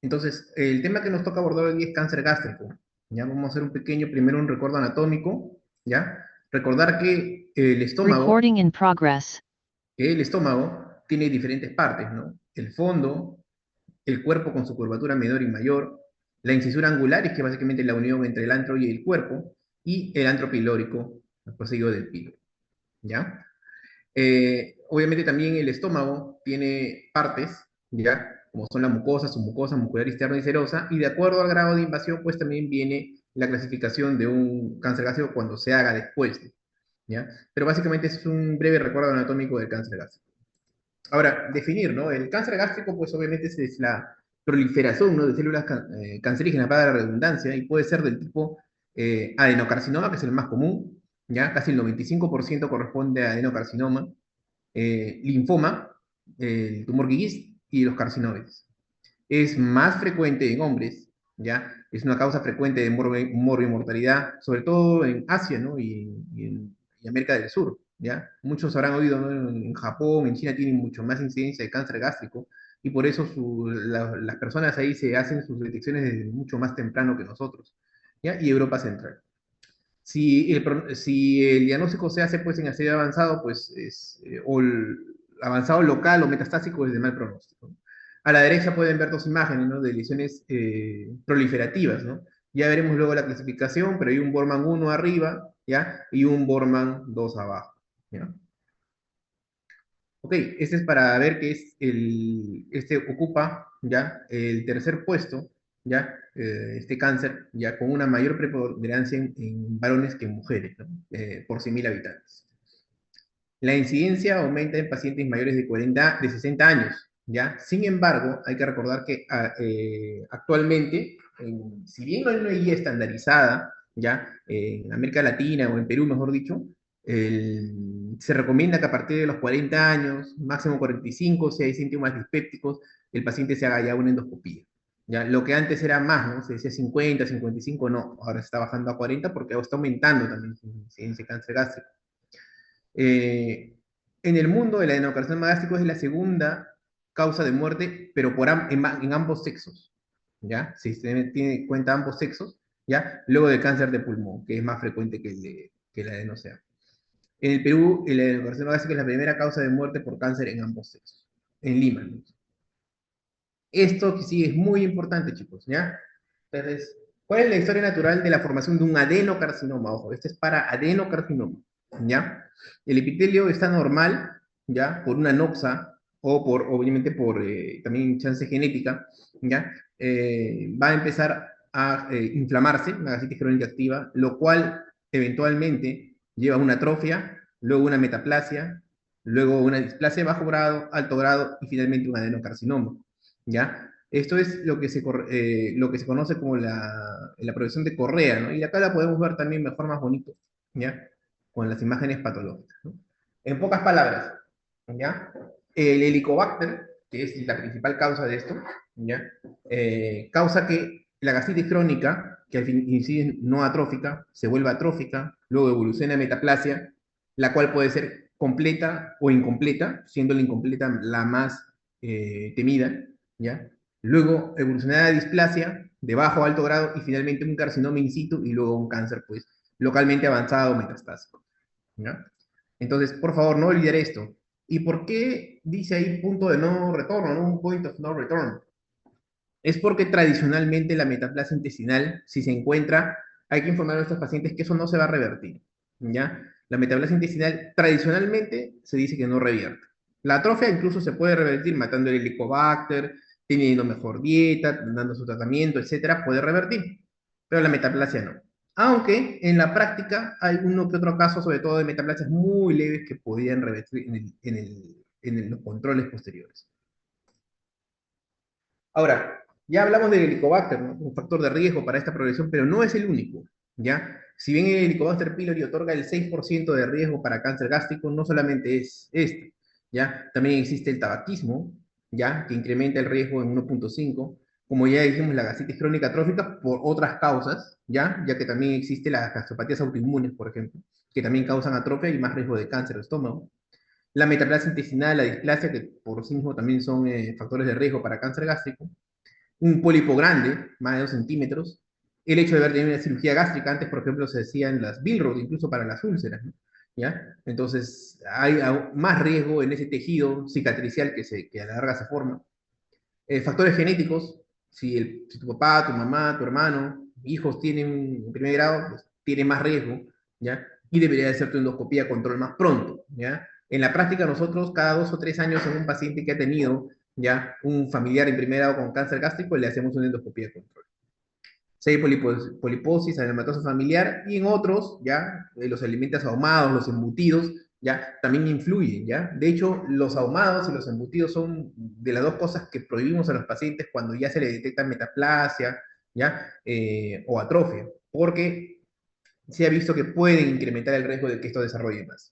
Entonces, el tema que nos toca abordar hoy es cáncer gástrico. Ya vamos a hacer un pequeño, primero un recuerdo anatómico, ¿ya? Recordar Recording in progress. que el estómago tiene diferentes partes, ¿no? El fondo, el cuerpo con su curvatura menor y mayor, la incisura angular, que es básicamente la unión entre el antro y el cuerpo, y el antro pilórico, proseguido del píloro, ¿ya? Obviamente también el estómago tiene partes, ¿ya? Como son la mucosa, submucosa, muscular externa y serosa, y de acuerdo al grado de invasión, pues también viene la clasificación de un cáncer gástrico cuando se haga después, ¿ya? Pero básicamente es un breve recuerdo anatómico del cáncer gástrico. Ahora, definir, ¿no? El cáncer gástrico, pues obviamente es la proliferación, ¿no? De células cancerígenas, para la redundancia, y puede ser del tipo adenocarcinoma, que es el más común, ¿ya? Casi el 95% corresponde a adenocarcinoma, linfoma, el tumor Guigui y los carcinoides. Es más frecuente en hombres, ¿ya? Es una causa frecuente de mortalidad, sobre todo en Asia, ¿no? Y América del Sur, ¿ya? Muchos habrán oído, ¿no? En Japón, en China tienen mucho más incidencia de cáncer gástrico y por eso las personas ahí se hacen sus detecciones desde mucho más temprano que nosotros, ¿ya? Y Europa Central. Si el diagnóstico se hace pues en estadio avanzado, pues avanzado local o metastásico es de mal pronóstico, ¿no? A la derecha pueden ver dos imágenes, ¿no? De lesiones proliferativas, ¿no? Ya veremos luego la clasificación, pero hay un Borman 1 arriba, ¿ya? Y un Borman 2 abajo, ¿ya? Ok, este es para ver que este ocupa, ¿ya? El tercer puesto, ¿ya? Este cáncer, ya con una mayor preponderancia en varones que en mujeres, ¿no? Por 100.000 habitantes. La incidencia aumenta en pacientes mayores de 60 años, ¿ya? Sin embargo, hay que recordar que actualmente, si bien no hay una guía estandarizada, ¿ya? En América Latina o en Perú, mejor dicho, se recomienda que a partir de los 40 años, máximo 45, si hay síntomas dispépticos, el paciente se haga ya una endoscopía. ¿Ya? Lo que antes era más, ¿no? Se decía 50, 55, no, ahora se está bajando a 40 porque está aumentando también la incidencia de cáncer gástrico. Eh, en el mundo, el adenocarcinoma gástrico es la segunda causa de muerte, pero en ambos sexos, ¿ya? Si se tiene en cuenta ambos sexos, ¿ya? Luego del cáncer de pulmón, que es más frecuente que el adenosea. En el Perú, el adenocarcinoma gástrico es la primera causa de muerte por cáncer en ambos sexos, en Lima, ¿no? Esto que sí es muy importante, chicos, ¿ya? Entonces, ¿cuál es la historia natural de la formación de un adenocarcinoma? Ojo, este es para adenocarcinoma, ¿ya? El epitelio está normal, ¿ya? Por una noxa o obviamente, por también chance genética, ¿ya? Va a empezar a inflamarse, una gastritis crónica activa, lo cual eventualmente lleva a una atrofia, luego una metaplasia, luego una displasia de bajo grado, alto grado y finalmente un adenocarcinoma. ¿Ya? Esto es lo que se conoce como la progresión de Correa, ¿no? Y acá la podemos ver también mejor, más bonito, ¿ya? Con las imágenes patológicas, ¿no? En pocas palabras, ¿ya? El helicobacter, que es la principal causa de esto, ¿ya? Causa que la gastritis crónica, que al fin incide no atrófica, se vuelva atrófica, luego evoluciona a metaplasia, la cual puede ser completa o incompleta, siendo la incompleta la más temida, ¿ya? Luego evolucionará a displasia de bajo o alto grado y finalmente un carcinoma in situ y luego un cáncer, pues, localmente avanzado o metastásico, ¿ya? Entonces, por favor, no olvidar esto. ¿Y por qué dice ahí punto de no retorno, no? Un point of no return? Es porque tradicionalmente la metaplasia intestinal, si se encuentra, hay que informar a nuestros pacientes que eso no se va a revertir, ¿ya? La metaplasia intestinal tradicionalmente se dice que no revierte. La atrofia incluso se puede revertir matando el helicobacter, teniendo mejor dieta, dando su tratamiento, etcétera, puede revertir, pero la metaplasia no. Aunque en la práctica hay uno que otro caso, sobre todo de metaplasias muy leves, que podrían revertir en los controles posteriores. Ahora, ya hablamos del Helicobacter, ¿no? Un factor de riesgo para esta progresión, pero no es el único, ¿ya? Si bien el Helicobacter pylori otorga el 6% de riesgo para cáncer gástrico, no solamente es este, ¿ya? También existe el tabaquismo, ¿ya? Que incrementa el riesgo en 1.5, como ya dijimos, la gastritis crónica atrófica por otras causas, ¿ya? Ya que también existe las gastropatías autoinmunes, por ejemplo, que también causan atrofia y más riesgo de cáncer de estómago. La metaplasia intestinal, la displasia, que por sí mismo también son factores de riesgo para cáncer gástrico. un pólipo grande, más de 2 centímetros, el hecho de haber tenido una cirugía gástrica, antes, por ejemplo, se decían las Bilroth, incluso para las úlceras, ¿no? ¿Ya? Entonces, hay más riesgo en ese tejido cicatricial que a la larga se forma. Factores genéticos, si tu papá, tu mamá, tu hermano, hijos tienen en primer grado, pues tienen más riesgo, ¿ya? Y debería de ser tu endoscopía control más pronto, ¿ya? En la práctica nosotros cada 2 o 3 años en un paciente que ha tenido ya un familiar en primer grado con cáncer gástrico le hacemos una endoscopía de control. Si hay poliposis, anematosa familiar, y en otros, ya, los alimentos ahumados, los embutidos, ya, también influyen, ya. De hecho, los ahumados y los embutidos son de las dos cosas que prohibimos a los pacientes cuando ya se le detecta metaplasia, ya, o atrofia, porque se ha visto que pueden incrementar el riesgo de que esto desarrolle más.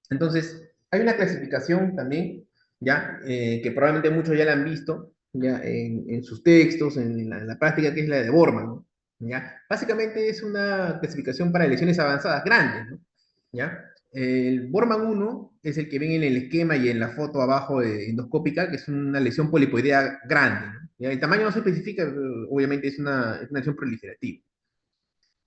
Entonces, hay una clasificación también, ya, que probablemente muchos ya la han visto, ya, en sus textos, en la práctica, que es la de Borman, ¿no? ¿Ya? Básicamente es una clasificación para lesiones avanzadas grandes, ¿no? ¿Ya? El Borman 1 es el que ven en el esquema y en la foto abajo endoscópica, que es una lesión polipoidea grande, ¿no? ¿Ya? El tamaño no se especifica, pero obviamente es una lesión proliferativa.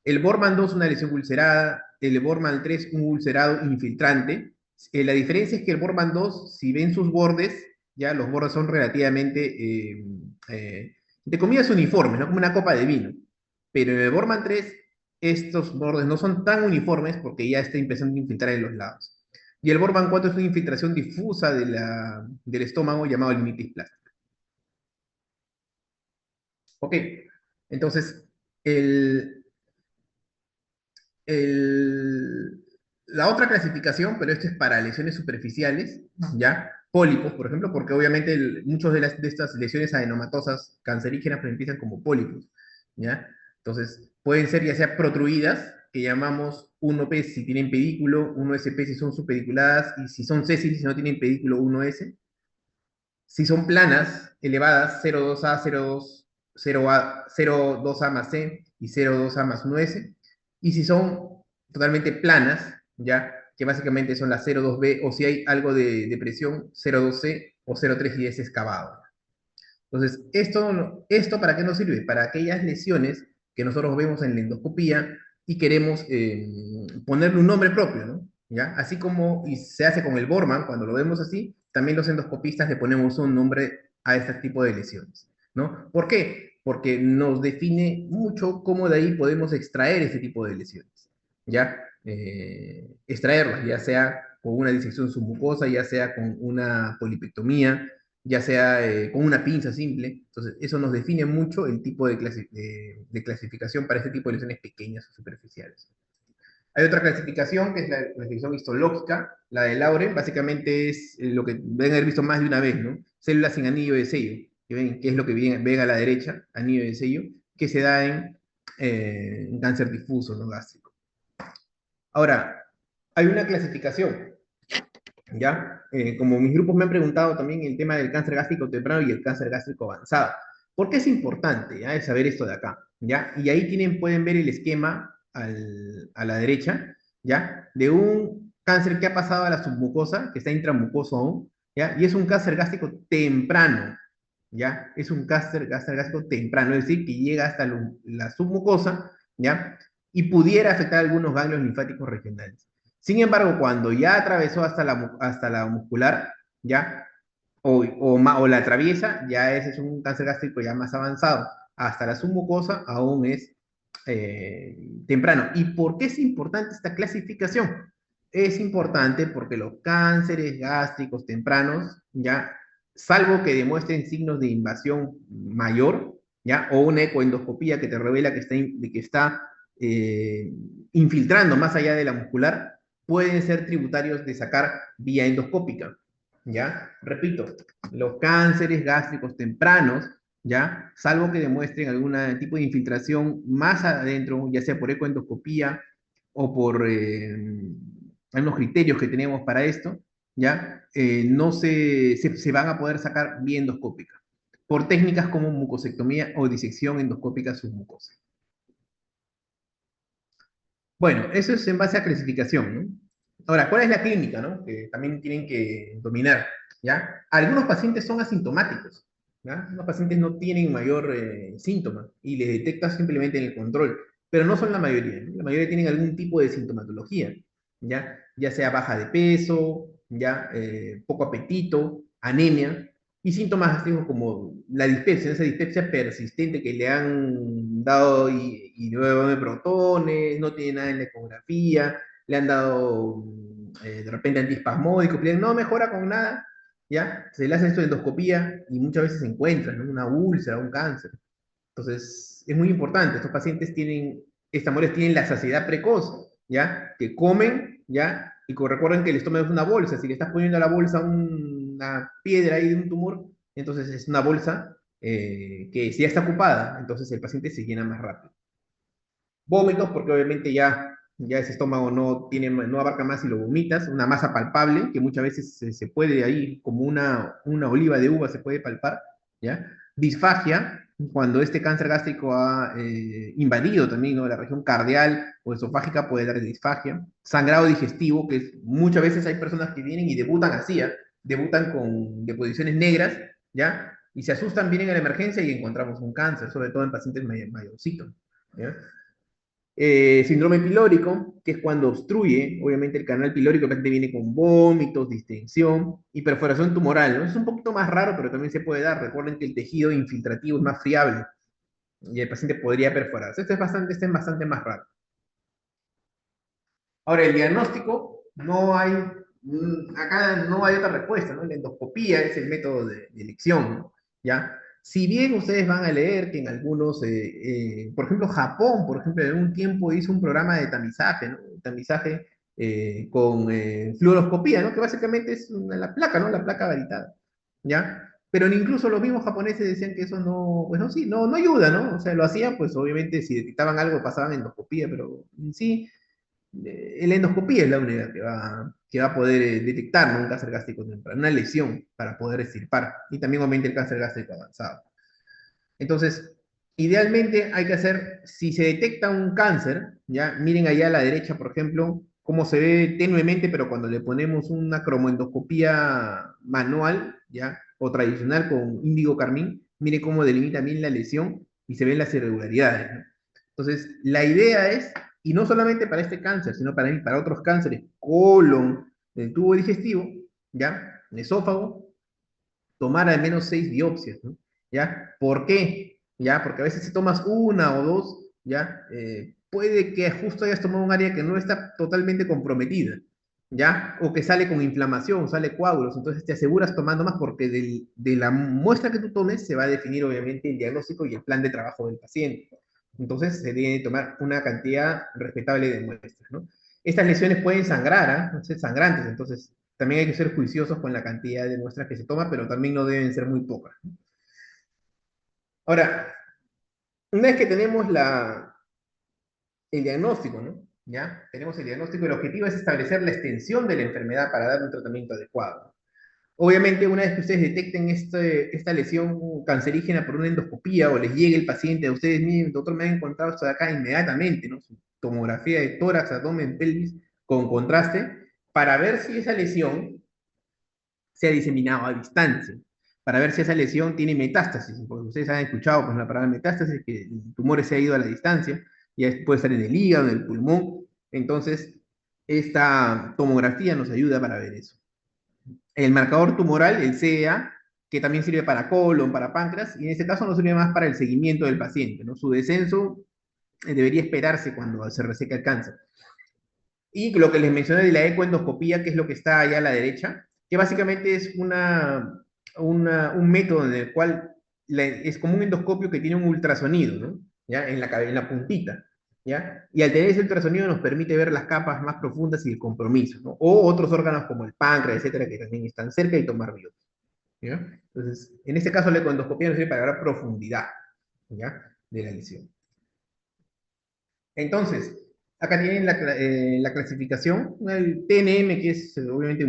El Borman 2 una lesión ulcerada, el Borman 3 un ulcerado infiltrante. La diferencia es que el Borman 2, si ven sus bordes, ya los bordes son relativamente, de comillas, uniformes, ¿no? Como una copa de vino. Pero en el Borman 3, estos bordes no son tan uniformes porque ya está empezando a infiltrar en los lados. Y el Borman 4 es una infiltración difusa del estómago llamado limititis plástica. Ok, entonces, el, El- la otra clasificación, pero esto es para lesiones superficiales, ¿ya? Pólipos, por ejemplo, porque obviamente muchos de estas lesiones adenomatosas cancerígenas pues, empiezan como pólipos, ¿ya? Entonces, pueden ser ya sea protruidas, que llamamos 1P si tienen pedículo, 1SP si son subpediculadas, y si son sésiles si no tienen pedículo, 1S. Si son planas, elevadas, 0,2A, 0,2, 0A, 0,2A más C y 0,2A más 1S. Y si son totalmente planas, ya, que básicamente son las 0,2B, o si hay algo de presión, 0,2C o 0,3 y es excavado. Entonces, ¿esto para qué nos sirve? Para aquellas lesiones que nosotros vemos en la endoscopía y queremos ponerle un nombre propio, ¿no? ¿Ya? Así como y se hace con el Borman, cuando lo vemos así, también los endoscopistas le ponemos un nombre a este tipo de lesiones, ¿no? ¿Por qué? Porque nos define mucho cómo de ahí podemos extraer ese tipo de lesiones, ¿ya? Extraerlas, ya sea con una disección submucosa, ya sea con una polipectomía, ya sea con una pinza simple. Entonces, eso nos define mucho el tipo de clasificación para este tipo de lesiones pequeñas o superficiales. Hay otra clasificación, que es la clasificación histológica, la de Lauren, básicamente es lo que deben haber visto más de una vez, ¿no? Células sin anillo de sello, que es lo que ven a la derecha, anillo de sello, que se da en cáncer difuso, ¿no? Gástrico. Ahora, hay una clasificación, ¿ya? Como mis grupos me han preguntado también el tema del cáncer gástrico temprano y el cáncer gástrico avanzado. ¿Por qué es importante, ya, saber esto de acá? ¿Ya? Y ahí pueden ver el esquema a la derecha, ¿ya? De un cáncer que ha pasado a la submucosa, que está intramucoso aún, ¿ya? Y es un cáncer gástrico temprano, ¿ya? Es un cáncer gástrico temprano, es decir, que llega hasta la submucosa, ¿ya? Y pudiera afectar algunos ganglios linfáticos regionales. Sin embargo, cuando ya atravesó hasta la muscular, ya, o la atraviesa, ya ese es un cáncer gástrico ya más avanzado. Hasta la submucosa aún es temprano. ¿Y por qué es importante esta clasificación? Es importante porque los cánceres gástricos tempranos, ya, salvo que demuestren signos de invasión mayor, ya, o una ecoendoscopía que te revela que está infiltrando más allá de la muscular, pueden ser tributarios de sacar vía endoscópica, ¿ya? Repito, los cánceres gástricos tempranos, ¿ya? Salvo que demuestren algún tipo de infiltración más adentro, ya sea por ecoendoscopía o por algunos criterios que tenemos para esto, ¿ya? No se van a poder sacar vía endoscópica, por técnicas como mucosectomía o disección endoscópica submucosa. Bueno, eso es en base a clasificación, ¿no? Ahora, ¿cuál es la clínica, no? Que también tienen que dominar, ¿ya? Algunos pacientes son asintomáticos, ¿ya? Los pacientes no tienen mayor síntoma y les detecta simplemente en el control, pero no son la mayoría, ¿no? La mayoría tienen algún tipo de sintomatología, ¿ya? Ya sea baja de peso, ya poco apetito, anemia, y síntomas digo, como la dispepsia, esa dispepsia persistente que le han dado y luego de protones, no tiene nada en la ecografía, le han dado de repente antiespasmódicos, pero no mejora con nada, ¿ya? Se le hace esto de endoscopía y muchas veces se encuentra, ¿no? Una úlcera, un cáncer. Entonces, es muy importante, estos pacientes tienen, estas mujeres tienen la saciedad precoz, ¿ya? Que comen, ¿ya? Y recuerden que el estómago es una bolsa, si le estás poniendo a la bolsa una piedra ahí de un tumor, entonces es una bolsa que si ya está ocupada, entonces el paciente se llena más rápido. Vómitos, porque obviamente ya ese estómago no abarca más y lo vomitas, una masa palpable, que muchas veces se puede ahí, como una oliva de uva se puede palpar, ¿ya? Disfagia, cuando este cáncer gástrico ha invadido también, ¿no? La región cardial o esofágica puede dar disfagia. Sangrado digestivo, muchas veces hay personas que vienen y debutan así, ¿ah? Debutan con deposiciones negras, ¿ya? Y se asustan, vienen a la emergencia y encontramos un cáncer, sobre todo en pacientes mayorcitos, ¿ya? Síndrome pilórico, que es cuando obstruye, obviamente, el canal pilórico, que viene con vómitos, distensión y perforación tumoral, ¿no? Es un poquito más raro, pero también se puede dar. Recuerden que el tejido infiltrativo es más friable y el paciente podría perforarse. Este es bastante más raro. Ahora, el diagnóstico, acá no hay otra respuesta, ¿no? La endoscopía es el método de elección, ¿no? ¿Ya? Si bien ustedes van a leer que en algunos, por ejemplo, Japón, por ejemplo, en un tiempo hizo un programa de tamizaje, ¿no? Tamizaje con fluoroscopía, ¿no? Que básicamente es la placa, ¿no? La placa varitada, ¿ya? Pero incluso los mismos japoneses decían que eso no, pues no, sí, no ayuda, ¿no? O sea, lo hacían, pues obviamente si detectaban algo pasaban endoscopía, pero en sí la endoscopía es la única que va a poder detectar, ¿no? Un cáncer gástrico temprano, una lesión para poder extirpar, y también aumenta el cáncer gástrico avanzado. Entonces, idealmente hay que hacer, si se detecta un cáncer, ya miren allá a la derecha, por ejemplo, cómo se ve tenuemente, pero cuando le ponemos una cromoendoscopía manual, ya, o tradicional con índigo carmín, mire cómo delimita bien la lesión y se ven las irregularidades, ¿no? Entonces, la idea es, y no solamente para este cáncer, sino para otros cánceres, colon, del tubo digestivo, ya, el esófago, tomar al menos 6 biopsias, ¿no? ¿Ya? ¿Por qué? ¿Ya? Porque a veces si tomas una o dos, ¿ya? Puede que justo hayas tomado un área que no está totalmente comprometida, ¿ya? O que sale con inflamación, sale coágulos, entonces te aseguras tomando más porque de la muestra que tú tomes se va a definir obviamente el diagnóstico y el plan de trabajo del paciente. Entonces se debe tomar una cantidad respetable de muestras, ¿no? Estas lesiones pueden sangrar, ¿ah? ¿No? Ser sangrantes, entonces también hay que ser juiciosos con la cantidad de muestras que se toma, pero también no deben ser muy pocas. Ahora, una vez que tenemos el diagnóstico, ¿no? ¿Ya? Tenemos el diagnóstico, el objetivo es establecer la extensión de la enfermedad para dar un tratamiento adecuado. Obviamente, una vez que ustedes detecten esta lesión cancerígena por una endoscopía o les llegue el paciente a ustedes, miren, doctor, me han encontrado esto de acá inmediatamente, ¿no? Su tomografía de tórax, abdomen, pelvis con contraste, para ver si esa lesión se ha diseminado a distancia, para ver si esa lesión tiene metástasis, porque ustedes han escuchado pues, la palabra metástasis, que el tumor se ha ido a la distancia, ya puede estar en el hígado, en el pulmón, entonces esta tomografía nos ayuda para ver eso. El marcador tumoral, el CEA, que también sirve para colon, para páncreas, y en este caso nos sirve más para el seguimiento del paciente, ¿no? Su descenso debería esperarse cuando se reseca el cáncer. Y lo que les mencioné de la ecoendoscopía, que es lo que está allá a la derecha, que básicamente es un método en el cual es como un endoscopio que tiene un ultrasonido, ¿no? ¿Ya? En la puntita, ¿ya? Y al tener ese ultrasonido nos permite ver las capas más profundas y el compromiso, ¿no? O otros órganos como el páncreas, etcétera, que también están cerca y tomar biopsias, ¿ya? Entonces, en este caso la ecoendoscopía nos sirve para ver profundidad, ¿ya? De la lesión. Entonces, acá tienen la clasificación, el TNM, que es obviamente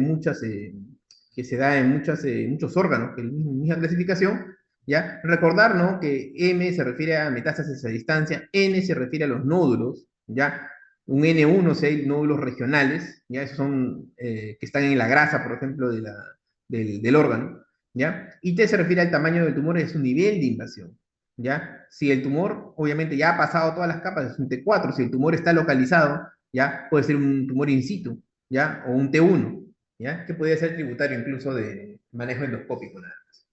que se da en muchos órganos, que es la misma clasificación, ¿ya? Recordar, ¿no? Que M se refiere a metástasis a distancia, N se refiere a los nódulos, ¿ya? Un N1 si hay nódulos regionales, ¿ya? Esos son que están en la grasa, por ejemplo, del órgano, ¿ya? Y T se refiere al tamaño del tumor, es su nivel de invasión, ¿ya? Si el tumor, obviamente, ya ha pasado todas las capas, es un T4. Si el tumor está localizado, ¿ya? Puede ser un tumor in situ, ¿ya? O un T1, ¿ya? Que puede ser tributario incluso de manejo endoscópico, nada más,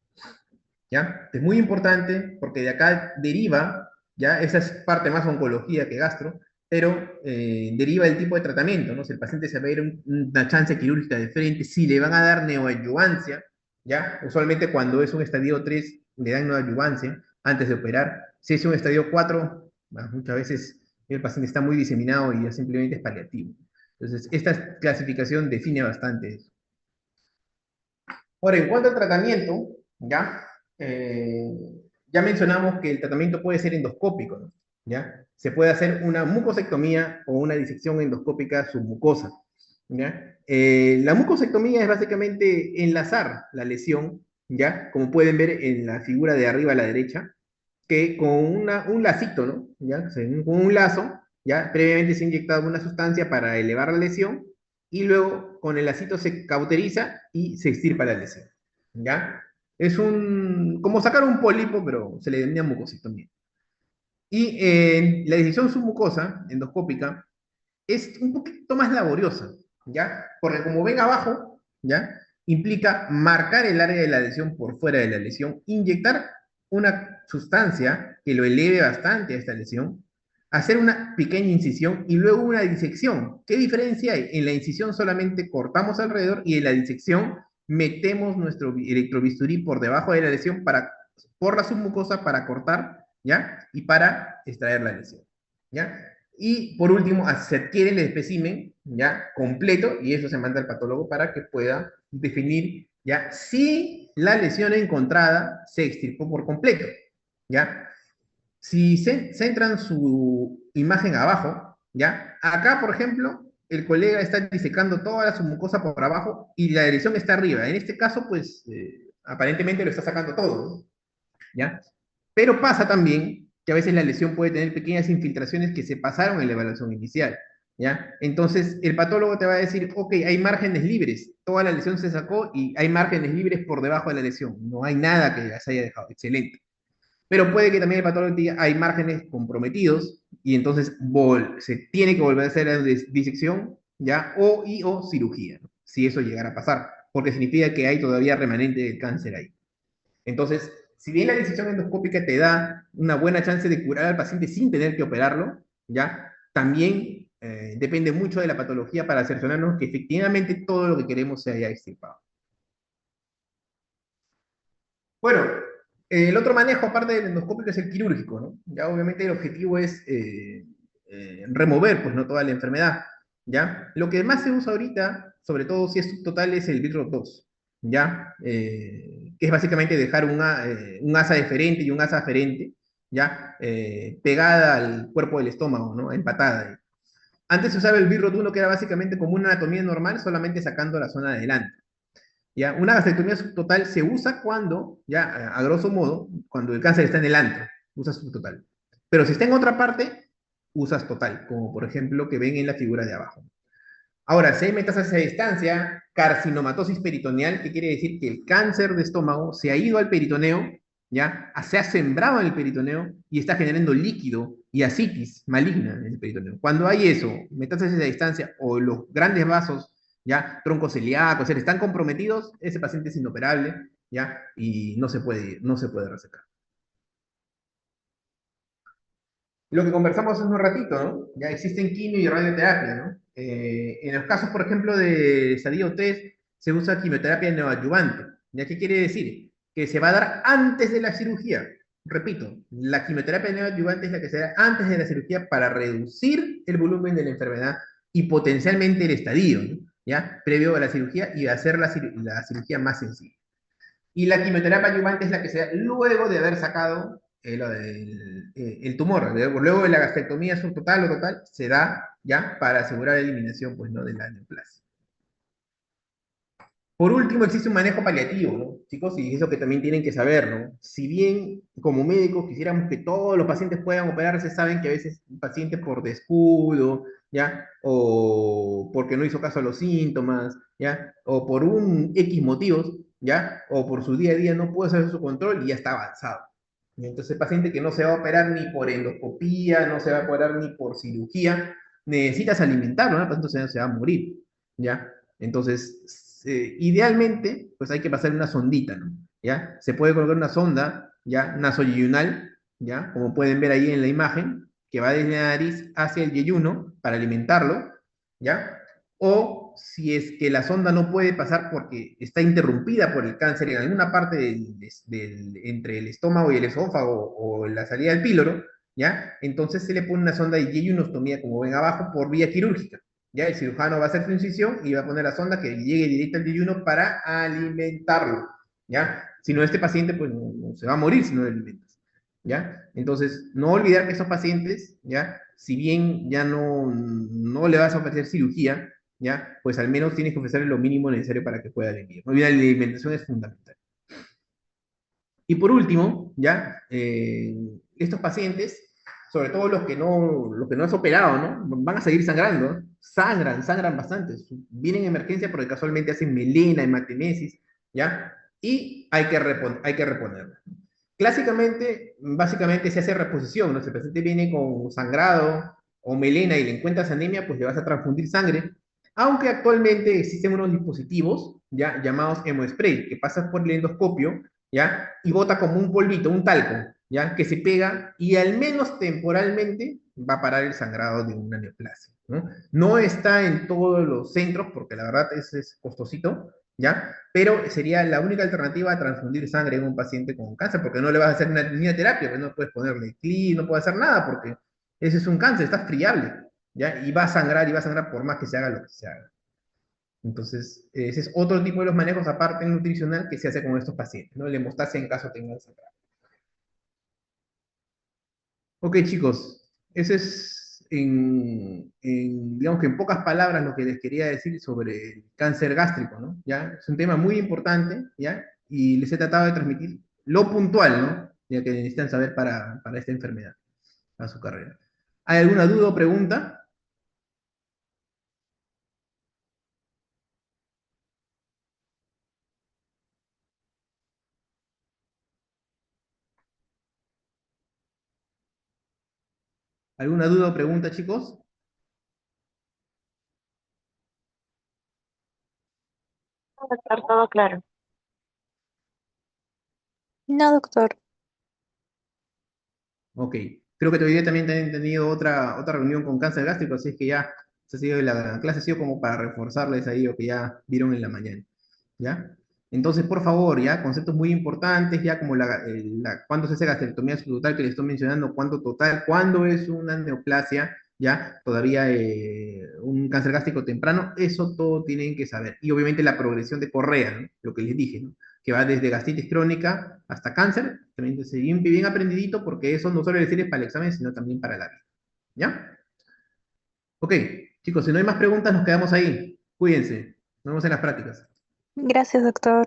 ¿ya? Es muy importante porque de acá deriva, ¿ya? Esa es parte más oncología que gastro, pero deriva el tipo de tratamiento, ¿no? Si el paciente se va a ir una chance quirúrgica de frente, si le van a dar neoadyuvancia, ¿ya? Usualmente cuando es un estadio 3 le dan neoadyuvancia antes de operar. Si es un estadio 4, bueno, muchas veces el paciente está muy diseminado y ya simplemente es paliativo. Entonces, esta clasificación define bastante eso. Ahora, en cuanto al tratamiento, ¿ya? Eh, ya mencionamos que el tratamiento puede ser endoscópico, ¿no? ¿Ya? Se puede hacer una mucosectomía o una disección endoscópica submucosa, ¿ya? La mucosectomía es básicamente enlazar la lesión, ¿ya? Como pueden ver en la figura de arriba a la derecha, que con un lacito, ¿no? ¿Ya? O sea, con un lazo, ¿ya? Previamente se ha inyectado una sustancia para elevar la lesión y luego con el lacito se cauteriza y se extirpa la lesión, ¿ya? Es como sacar un pólipo, pero se le denomina mucosectomía. Y la disección submucosa, endoscópica, es un poquito más laboriosa, ¿ya? Porque como ven abajo, ¿ya? Implica marcar el área de la lesión por fuera de la lesión, inyectar una sustancia que lo eleve bastante a esta lesión, hacer una pequeña incisión y luego una disección. ¿Qué diferencia hay? En la incisión solamente cortamos alrededor y en la disección metemos nuestro electrobisturí por debajo de la lesión por la submucosa para cortar, ¿ya? Y para extraer la lesión, ¿ya? Y por último, se adquiere el espécimen ya completo y eso se manda al patólogo para que pueda definir ya si la lesión encontrada se extirpó por completo. ¿Ya? Si centran su imagen abajo, ¿ya? Acá, por ejemplo, el colega está disecando toda la submucosa por abajo y la lesión está arriba. En este caso, pues, aparentemente lo está sacando todo, ¿no? ¿Ya? Pero pasa también que a veces la lesión puede tener pequeñas infiltraciones que se pasaron en la evaluación inicial, ¿ya? Entonces, el patólogo te va a decir, ok, hay márgenes libres, toda la lesión se sacó y hay márgenes libres por debajo de la lesión, no hay nada que se haya dejado, excelente. Pero puede que también el patólogo diga, hay márgenes comprometidos y entonces se tiene que volver a hacer la disección, ¿ya? O cirugía, ¿no? Si eso llegara a pasar, porque significa que hay todavía remanente del cáncer ahí. Entonces, si bien la disección endoscópica te da una buena chance de curar al paciente sin tener que operarlo, ¿ya? También depende mucho de la patología para cerciorarnos que efectivamente todo lo que queremos se haya extirpado. Bueno, el otro manejo aparte del endoscópico es el quirúrgico, ¿no? Ya obviamente el objetivo es remover, pues, no toda la enfermedad, ¿ya? Lo que más se usa ahorita, sobre todo si es subtotal, es el Virro 2, ¿ya? Que es básicamente dejar un asa deferente y un asa aferente, ¿ya? Pegada al cuerpo del estómago, ¿no? Empatada. Antes se usaba el Virro 1, que era básicamente como una anatomía normal, solamente sacando la zona de adelante. ¿Ya? Una gastrectomía subtotal se usa cuando, ya a grosso modo, cuando el cáncer está en el antro, usas subtotal. Pero si está en otra parte, usas total, como por ejemplo que ven en la figura de abajo. Ahora, si hay metástasis a distancia, carcinomatosis peritoneal, que quiere decir que el cáncer de estómago se ha ido al peritoneo, ¿ya? Se ha sembrado en el peritoneo y está generando líquido y ascitis maligna en el peritoneo. Cuando hay eso, metástasis a distancia o los grandes vasos, ¿ya? Troncos celíacos, están comprometidos, ese paciente es inoperable, ¿ya? Y no se puede resecar. Lo que conversamos hace un ratito, ¿no? Ya existen quimio y radioterapia, ¿no? En los casos, por ejemplo, de estadio 3, se usa quimioterapia neoadyuvante. ¿Ya qué quiere decir? Que se va a dar antes de la cirugía. Repito, la quimioterapia neoadyuvante es la que se da antes de la cirugía para reducir el volumen de la enfermedad y potencialmente el estadio, ¿no? ¿Ya? Previo a la cirugía y hacer la cirugía más sencilla. Y la quimioterapia adyuvante es la que se da luego de haber sacado el tumor. Luego de la gastrectomía subtotal o total, se da ya para asegurar la eliminación, pues, ¿no? De la neoplasia. Por último, existe un manejo paliativo, ¿no? Chicos, y eso que también tienen que saber, ¿no? Si bien como médicos quisiéramos que todos los pacientes puedan operarse, saben que a veces un paciente por descuido, ¿ya? O porque no hizo caso a los síntomas, ¿ya? O por un X motivos, ¿ya? O por su día a día no puede hacer su control y ya está avanzado. Y entonces el paciente que no se va a operar ni por endoscopía, no se va a operar ni por cirugía, necesitas alimentarlo, ¿no? El paciente se va a morir, ¿ya? Entonces, idealmente, pues hay que pasar una sondita, ¿no? ¿Ya? Se puede colocar una sonda, ¿ya? Nasoyeyunal, ¿ya? Como pueden ver ahí en la imagen, que va desde la nariz hacia el yeyuno para alimentarlo, ¿ya? O si es que la sonda no puede pasar porque está interrumpida por el cáncer en alguna parte entre el estómago y el esófago o la salida del píloro, ¿ya? Entonces se le pone una sonda de yeyunostomía, como ven abajo, por vía quirúrgica, ¿ya? El cirujano va a hacer su incisión y va a poner la sonda que llegue directo al yeyuno para alimentarlo, ¿ya? Si no, este paciente pues no se va a morir si no lo alimentas, ¿ya? Entonces, no olvidar que estos pacientes, ¿ya? Si bien ya no le vas a ofrecer cirugía, ¿ya? Pues al menos tienes que ofrecerle lo mínimo necesario para que pueda vivir. ¿No? La alimentación es fundamental. Y por último, ¿ya? Estos pacientes, sobre todo los que no has operado, ¿no? Van a seguir sangrando, ¿no? Sangran bastante. Vienen en emergencia porque casualmente hacen melena, hematemesis, ¿ya? Y hay que reponerla. Clásicamente, básicamente se hace reposición, ¿no? Si el paciente viene con sangrado o melena y le encuentras anemia, pues le vas a transfundir sangre, aunque actualmente existen unos dispositivos, ya llamados hemospray, que pasas por el endoscopio, ya, y bota como un polvito, un talco, ya, que se pega y al menos temporalmente va a parar el sangrado de una neoplasia, ¿no? No está en todos los centros, porque la verdad es costosito, ¿ya? Pero sería la única alternativa a transfundir sangre en un paciente con cáncer, porque no le vas a hacer ni una terapia, pues no puedes ponerle CLI, no puedes hacer nada, porque ese es un cáncer, está friable, ¿ya? Y va a sangrar por más que se haga lo que se haga. Entonces, ese es otro tipo de los manejos aparte nutricional que se hace con estos pacientes, ¿no? La hemostasia en caso tengan sangrado. Ok, chicos, ese es digamos que en pocas palabras lo que les quería decir sobre el cáncer gástrico, ¿no? ¿Ya? Es un tema muy importante, ¿ya? Y les he tratado de transmitir lo puntual, ¿no? Ya que necesitan saber para esta enfermedad, para su carrera. ¿Hay alguna duda o pregunta? ¿Alguna duda o pregunta, chicos? Doctor, todo claro. No, doctor. Ok. Creo que todavía también han tenido otra reunión con cáncer gástrico, así es que ya, esa ha sido la clase ha sido como para reforzarles ahí lo que ya vieron en la mañana. ¿Ya? Entonces, por favor, ya, conceptos muy importantes, ya como cuándo se hace gastrectomía subtotal que les estoy mencionando, cuándo total, cuándo es una neoplasia, ya, todavía un cáncer gástrico temprano, eso todo tienen que saber. Y obviamente la progresión de Correa, ¿no? Lo que les dije, ¿no? Que va desde gastritis crónica hasta cáncer, también bien, bien aprendidito, porque eso no solo les sirve para el examen, sino también para la vida. ¿Ya? Ok, chicos, si no hay más preguntas, nos quedamos ahí. Cuídense. Nos vemos en las prácticas. Gracias, doctor.